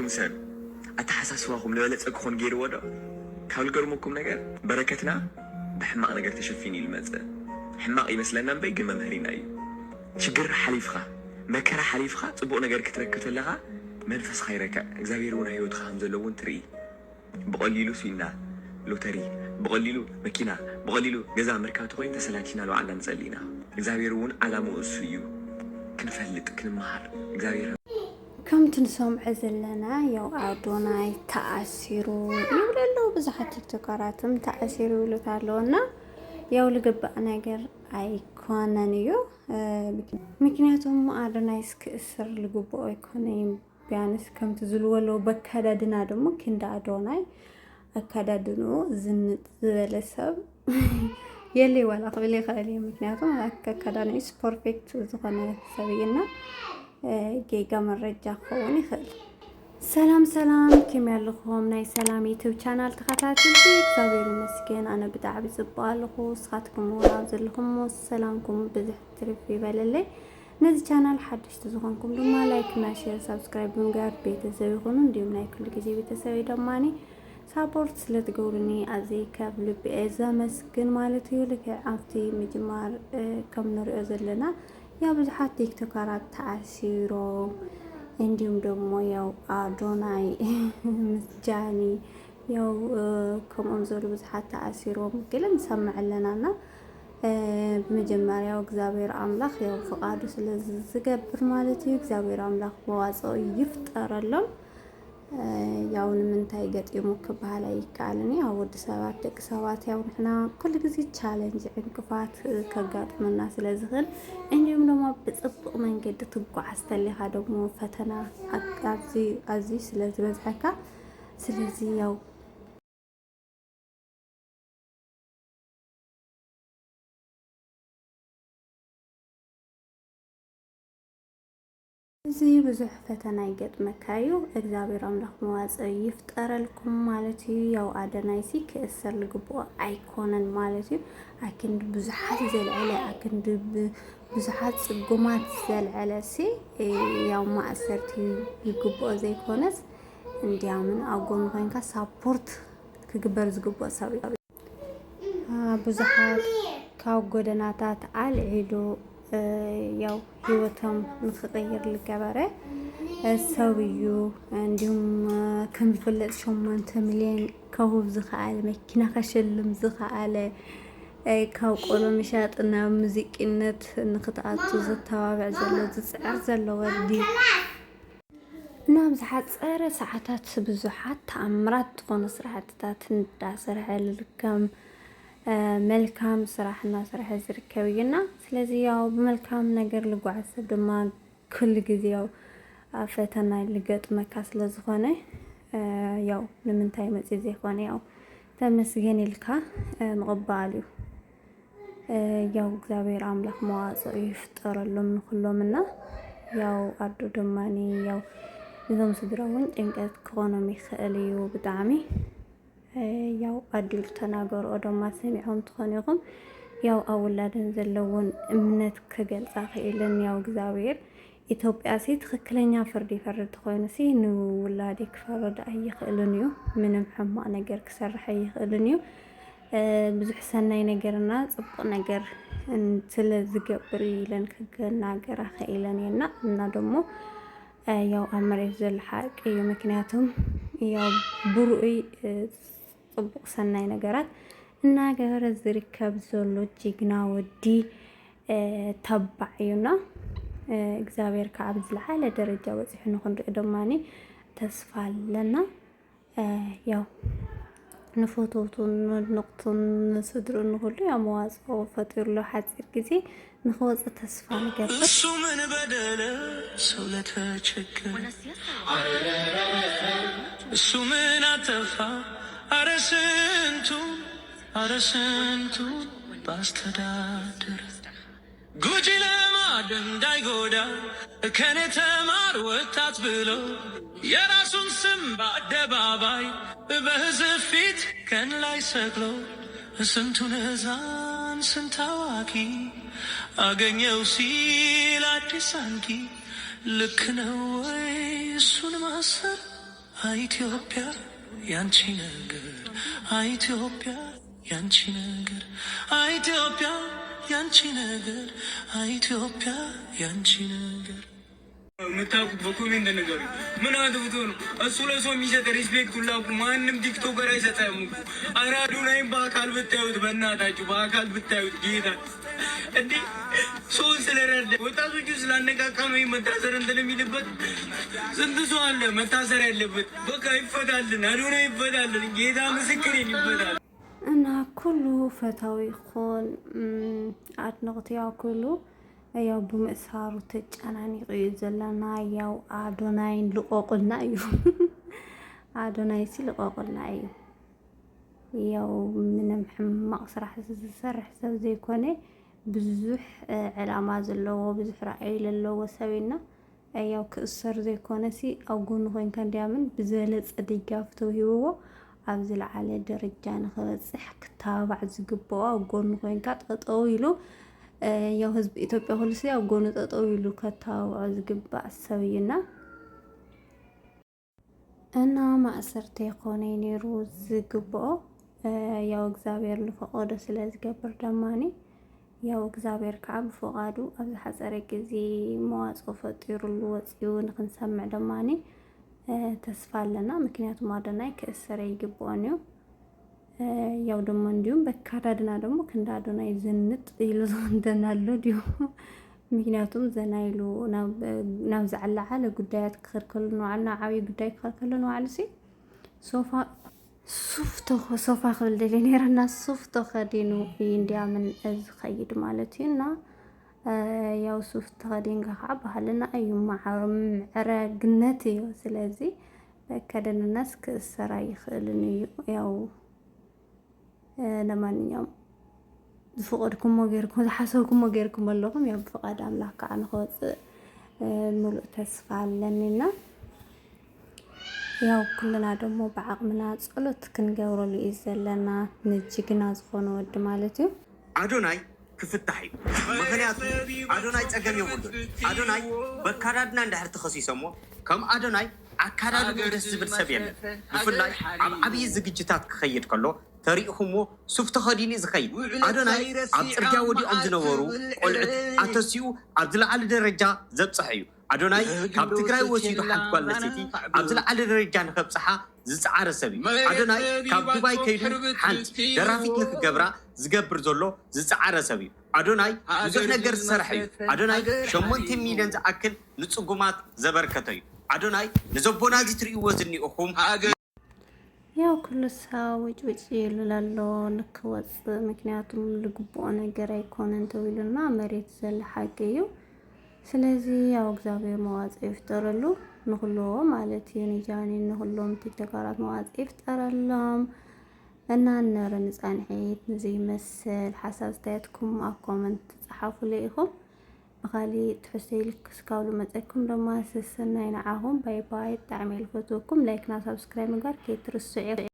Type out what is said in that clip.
سن أتحسسواكم لبلت أكون غير ودا كاول قرمكم نجار بركتنا بحماق نجار تشفيني المزة حماق يمثلنا بيجي ممهرين أي شجر حليفخا مكر حليفخا تبغى نجار كتركت لها منفس خيرك إخبارون هيود خامز لون تري بقليلو سينا لوتري بقليلو مكينا بقليلو جزا مركاتو وين تسلاتينا لو على نزلينا إخبارون على مؤسفيو كنفلت كنمهر إخبار كم تنسمع زلنا يو أدوناي تأثيرو يولو بزحت تكراتم تأثيرو لتعلونا يو لقبق نجر أيكونانيو مكنياتهم أدوناي سكسر لقبق أيكونين بيانس كم تزلوا لو بكدادنا دمو كندا أدوناي أكدادنو زنت زلسب يلي ولا قبلي خالي مكنياتهم أكداني سبورفكت زغنا سبينا جيجا مرجع خوني خل سلام كم يالخوم ناي سلام يوتيوب channel تخاتاتلتي كتابيرو مسكين أنا بدعبي زبالخو سخاتكم ورازلهم والسلامكم بزح ترفي بالله نزي channel حدش تزغنكم لما لايك ناشير سبسكرايب نقار بيتزاويخونو نديوم ناي كل جزي بيتساوي دماني سابورت سلتقولني أزي كابل بإزا مسكين مالتيو لك عفتي مجمار كم نرئو زلنا يا بزحات تيكتوكارات تأثيرو عندهم دمو يو أدوناي مسجاني يو كم أنزلوا بزحات تأثيرو مكلا نسمع لنا بمجمع يو إخبار أملاخ يو فقادو سلزقبر مالتي إخبار أملاخ بواصو يفتر لهم ያው ምን ታይገጥ ይሞክብ على ይካልኒ አወድ ሰባት ደቅ ሰባት ያው ንሕና ኩሉ ግዜ ቻሌንጅ እንቅፋት ከጋጥመና ስለዝኽል እንዲሁም ደግሞ በጽብቅ መንገድ ትጓዝ ተለኻ ደግሞ ፈተና አዚ ስለዝበዝሐካ ስለዚህ ያው زي بزح فتنا يقدمك هايو إخبار أملاك مواصع يفترلكم مالتي يو أدنايسي كأسر لقبوا أيكونا مالتي أكن بزحات زي العلا أكن بزحات قمات زي العلا سي يو ما أسرتي يقبوا زي كونس اندي عمن أقوم غينكا سابورت كقبر زقبوا سوي بزحات كاو قدناتات على عيدو ያው ህይወታም ንخغير ልገበረ ሰውዩ እንዲሁም ከንፈለጥ 8 ሚሊዮን ከሁብ ዝኻለ መኪና ከሸልም ዝኻለ ካው ቆሎ ምሻጥና ሙዚቅነት ንኽታአቱ ዝተባብዕ ዘሎ ዝጽዕር ዘሎ ወዲ ናብዝሓት ፀረ ሰዓታት ብዙሓት ተኣምራት ዝኾኑ ስራሕትታት እንዳሰርሐ ልከም መልካም ስራሕና ስራሕ ዝርከብይና ስለዚህ ያው በመልካም ነገር ልጓዓዝ ድማ ኩሉ ግዜ ያው ፈተና ልገጥመካ ስለዝኾነ ያው ንምንታይ መጽ ዘይኾነ ያው ተመስገን ኢልካ መቕባል እዩ ያው እግዚአብሔር አምላክ መዋጽእ ይፍጠረሎም ኩሎምና ያው አዱ ደማኒ ያው ንዞም ስድራውን ጭንቀት ኢኮኖሚ ክእል እዩ ብጣዕሚ ያው አድል ተናገሩ ወደማ ሰሚዖም ተኾኒኹም ያው አውላደን ዘለውን እምነት ከገልጻ ኸኢልን ያው እግዚአብሔር ኢትዮጵያ ሲ ትክክለኛ ፍርድ ይፈርድ ተኾይኑ ሲ ንውላዴ ክፈርድ አይኽእልን እዩ ምንም ሕማቅ ነገር ክሰርሕ አይኽእልን እዩ ብዙሕ ሰናይ ነገርና ጽቡቕ ነገር ስለ ዝገብር ኢለን ክናገራ ኸኢልን እና እና ደሞ ያው አመሬት ዘል ሓቂ እዩ ምክንያቱም ያው ብሩይ ጽቡቕ ሰናይ ነገራት እና ገበረ ዝርከብ ዘሎ ጅግና ወዲ ተባዕዩና እግዚአብሔር ከአብ ዝለዓለ ደረጃ ወጽሕ ንኽንርኢ ደማኒ ተስፋ አለና ያው ንፎቶቱን ንቁቱን ስድሩን ሁሉ ያው መዋጽኦ ፈጢሩሎ ሓፂር ጊዜ ንኽወጽእ ተስፋ ንገብር እሱ ምን በደለ ሰው ለተቸገረ እሱ ምን አጠፋ አረስንቱ ባስተዳደረ ጉጂ ለማደም እንዳይጎዳ ከኔ ተማር ወጣት ብሎ የራሱን ስም በአደባባይ በሕዝብ ፊት ቀን ላይ ሰቅሎ ስንቱን ሕፃን ስንት አዋቂ አገኘው ሲል አዲስ አንቂ ልክ ነው ወይ እሱን ማሰር ኢትዮጵያ ያንቺ ነገር ኢትዮጵያ ያንቺ ነገር ኢትዮጵያ ያንቺ ነገር ኢትዮጵያ ያንቺ ነገር የምታውቁት በኮሜንት ነገር ምን አድብቶ ነው እሱ ለሰው የሚሰጥ ሪስፔክት ሁላ ማንም ቲክቶከር አይሰጠም እኮ። ኧረ አዶናይም በአካል ብታዩት በእናታችሁ በአካል ብታዩት ጌታ እንዴ ሰውን ስለረዳ ወጣቶቹ ስላነቃቃ ነው መታሰር እንትን የሚልበት። ስንት ሰው አለ መታሰር ያለበት። በቃ ይፈታልን፣ አዶናይ ይፈታልን፣ ጌታ ምስክሬን ይፈታል። እና ኩሉ ፈታዊ ይኹን አድነቅቲ ያው ኩሉ ያው ብምእሳሩ ተጨናኒቁ እዩ ዘለና። ያው አዶናይን ልቆቁልና እዩ አዶናይ ሲ ልቆቁልና እዩ። ያው ምንም ሕማቅ ስራሕ ዝሰርሕ ሰብ ዘይኮነ ብዙሕ ዕላማ ዘለዎ ብዙሕ ራእይ ዘለዎ ሰብና ያው ክእሰር ዘይኮነ ሲ ኣብ ጎኑ ኮይንካ እንዲያምን ብዝበለፀ ድጋፍ ተውሂብዎ ኣብ ዝለዓለ ደረጃ ንክበፅሕ ክተባባዕ ዝግብኦ ኣብ ጎኑ ኮይንካ ጠጠው ኢሉ ያው ህዝቢ ኢትዮጵያ ሁሉ ሲ ኣብ ጎኑ ጠጠው ኢሉ ከተባብዖ ዝግባእ ሰብ እዩና እና ማእሰርቲ ኮነ ነይሩ ዝግብኦ ያው እግዚአብሔር ልፈቀዶ ስለ ዝገብር ደማኒ ያው እግዚአብሔር ከዓ ብፈቃዱ ኣብ ዝሓፀረ ግዜ መዋፅኦ ፈጢሩሉ ወፂኡ ንክንሰምዕ ደማኒ ተስፋ ኣለና። ምክንያቱም አዶናይ ክእሰረ ይግብኦን እዩ። ያው ደሞ እንዲሁም በካዳድና ደግሞ ክንዳ አዶናይ ዝንጥ ኢሉ እንደናሎ ዲሁ ምክንያቱም ዘናይሉ ናብ ዝዓላዓለ ጉዳያት ክኽርከሉ ንዋዕልና ዓብይ ጉዳይ ክኽርከሉ ንዋዕሉ ሲ ሶፋ ክብል ደሊ ነይረና ሱፍ ተኸዲኑ እንዲያምን ዝኸይድ ማለት እዩ እና ያው ሱፍ ተኸዲንካ ከዓ ባህልና እዩ ምዕረግነት እዩ። ስለዚ በከደንናስ ክእሰራ ይኽእልን እዩ። ያው ለማንኛውም ዝፈቀድኩሞ ገይርኩም ዝሓሰብኩሞ ገይርኩም ኣለኹም። ያው ብፍቃድ ኣምላኽ ከዓ ንክወፅእ ሙሉእ ተስፋ ኣለኒና ያው ኩልና ደግሞ ብዓቅምና ጸሎት ክንገብረሉ እዩ ዘለና ንጅግና ዝኾነ ወዲ ማለት እዩ። አዶናይ ክፍታሕ እዩ። ምክንያቱ አዶናይ ፀገም የብሉ አዶናይ በካዳድና እንዳሕር ተኸሲሶሞ ከም አዶናይ አካዳድና ደስ ዝብል ሰብ የለን። ብፍላይ ኣብ ዓብይ ዝግጅታት ክኸይድ ከሎ ተሪኢኹሞ ሱፍ ተኸዲኑ ዝኸይድ አዶናይ ኣብ ፅርግያ ወዲኦም ዝነበሩ ቆልዑት ኣተሲኡ ኣብ ዝለዓለ ደረጃ ዘብፅሕ እዩ። አዶናይ ካብ ትግራይ ወሲዱ ሓንቲ ጓል ኣንስተይቲ ኣብ ዝለዓለ ደረጃ ንከብፅሓ ዝፀዓረ ሰብ እዩ። አዶናይ ካብ ዱባይ ከይዱ ሓንቲ ደራፊት ንክገብራ ዝገብር ዘሎ ዝፀዓረ ሰብ እዩ። አዶናይ ብዙሕ ነገር ዝሰርሐ እዩ። አዶናይ 8 ሚልዮን ዝኣክል ንፅጉማት ዘበርከተ እዩ። አዶናይ ንዘቦና እዚ ትርእይዎ ዝኒኢኹም ያው ኩሉ ሰብ ውጭ ይልላሎ ንክወፅእ ምክንያቱም ልግብኦ ነገር ኣይኮነን ተባሂሉና መሬት ዘለ ሓቂ እዩ። ስለዚ ያው እግዚአብሔር መዋፅእ ይፍጠረሉ ንኩሎ ማለት እዩ። ንጃኒ ንኩሎም ቲክቶከራት መዋፅእ ይፍጠረሎም እና ነረ ንፃንሒት ንዚ መስል ሓሳብ አስተያየትኩም ኣብ ኮመንት ተጻሓፉልይ ኢኹም። بخالي تحسي لك سكاولو متأكم لما سسنا ينعاهم باي باي تعمل فوتوكم لايك نا سبسكرايب مقار كي ترسعي